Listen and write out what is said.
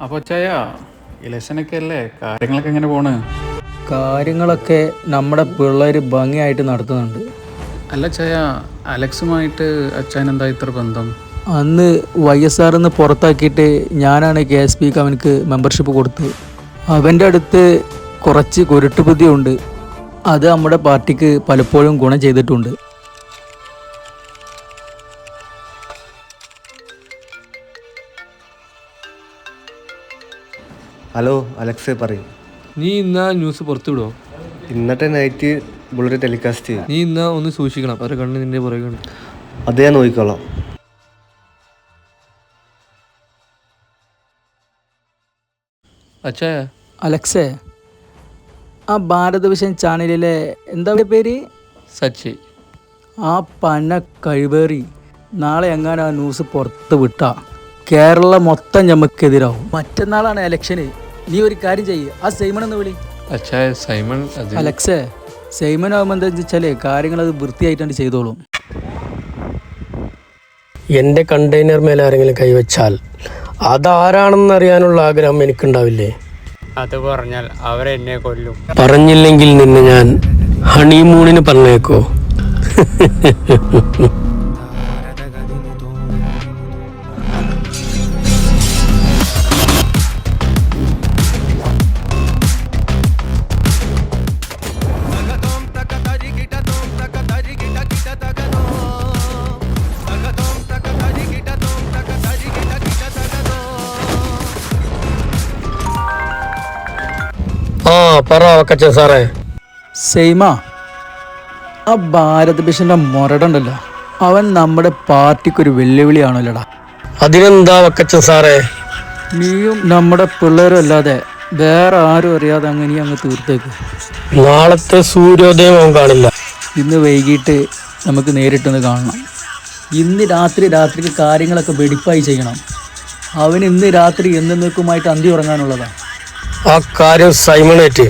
അപ്പോൾ ചായ ഇലക്ഷനൊക്കെ അല്ലേ, കാര്യങ്ങളൊക്കെ എങ്ങനെ പോണ്? കാര്യങ്ങളൊക്കെ നമ്മുടെ പിള്ളേർ ഭംഗിയായിട്ട് നടത്തുന്നുണ്ട്. അല്ല ചായ, അലക്സുമായിട്ട് അച്ഛൻ എന്താ ഇത്ര ബന്ധം? അന്ന് YSR പുറത്താക്കിയിട്ട് ഞാനാണ് KSP അവനക്ക് മെമ്പർഷിപ്പ് കൊടുത്തത്. അവൻ്റെ അടുത്ത് കുറച്ച് കുരുട്ടുബുദ്ധിയുണ്ട്. അത് നമ്മുടെ പാർട്ടിക്ക് പലപ്പോഴും ഗുണം ചെയ്തിട്ടുണ്ട്. ഹലോ അലക്സ്, പറയും. നീ ഇന്നാ ന്യൂസ് പുറത്തു വിടുമോ? ഇന്നത്തെ നൈറ്റ് ബുള്ളറ്റ് ടെലികാസ്റ്റ് ചെയ്യും. നീ ഇന്നാ ഒന്ന് സൂക്ഷിക്കണം, അവരെ കണ്ണ് നിന്റെ പുറകെ ഉണ്ട്. അത് ഞാൻ നോക്കിക്കോളാം. അച്ഛാ, അലക്സേ, ആ ഭാരത് വിഷൻ ചാനലിലെ എന്താ പേര്? സച്ചി. ആ പന്ന കഴിവേറി നാളെ എങ്ങാനും ആ ന്യൂസ് പുറത്ത് വിട്ടാ കേരളം മൊത്തം ഞമ്മക്കെതിരാവും. മറ്റന്നാളാണ് ഇലക്ഷന്. നീ ഒരു കാര്യം ചെയ്യ്, ആ സൈമൺ എന്ന് വിളി. അച്ഛാ, സൈമൺ അലക്സേ, സൈമൺ ആകുമ്പോൾ എന്താ വെച്ചാൽ കാര്യങ്ങൾ അത് വൃത്തിയായിട്ടാണ് ചെയ്തോളും. എൻ്റെ കണ്ടെയ്നർ മേലെ ആരെങ്കിലും കൈവച്ചാൽ അതാരാണെന്ന് അറിയാനുള്ള ആഗ്രഹം എനിക്കുണ്ടാവില്ലേ? അത് പറഞ്ഞാൽ അവരെന്നെ കൊല്ലും. പറഞ്ഞില്ലെങ്കിൽ നിന്നെ ഞാൻ ഹണിമൂണിന് പറഞ്ഞേക്കോ? പറ വക്കച്ചൻ സാറേ. സൈമ, ആ ഭാരത് ഭീഷന്റെ മുരടുണ്ടല്ലോ, അവൻ നമ്മുടെ പാർട്ടിക്കൊരു വെല്ലുവിളിയാണല്ലോടാ. അതിനെന്താ വക്കച്ചൻ സാറേ? നീയും നമ്മുടെ പിള്ളേരും അല്ലാതെ വേറെ ആരും അറിയാതെ അങ്ങ് തീർത്തേക്ക്. നാളത്തെ സൂര്യോദയം അവൻ കാണില്ല. ഇന്ന് വൈകിട്ട് നമുക്ക് നേരിട്ടൊന്ന് കാണണം. ഇന്ന് രാത്രിക്ക് കാര്യങ്ങളൊക്കെ വെടിപ്പായി ചെയ്യണം. അവൻ ഇന്ന് രാത്രി എന്നേക്കുമായിട്ട് അന്തി ഉറങ്ങാനുള്ളതാണ്. ആ കാര്യം സൈമണേറ്റ്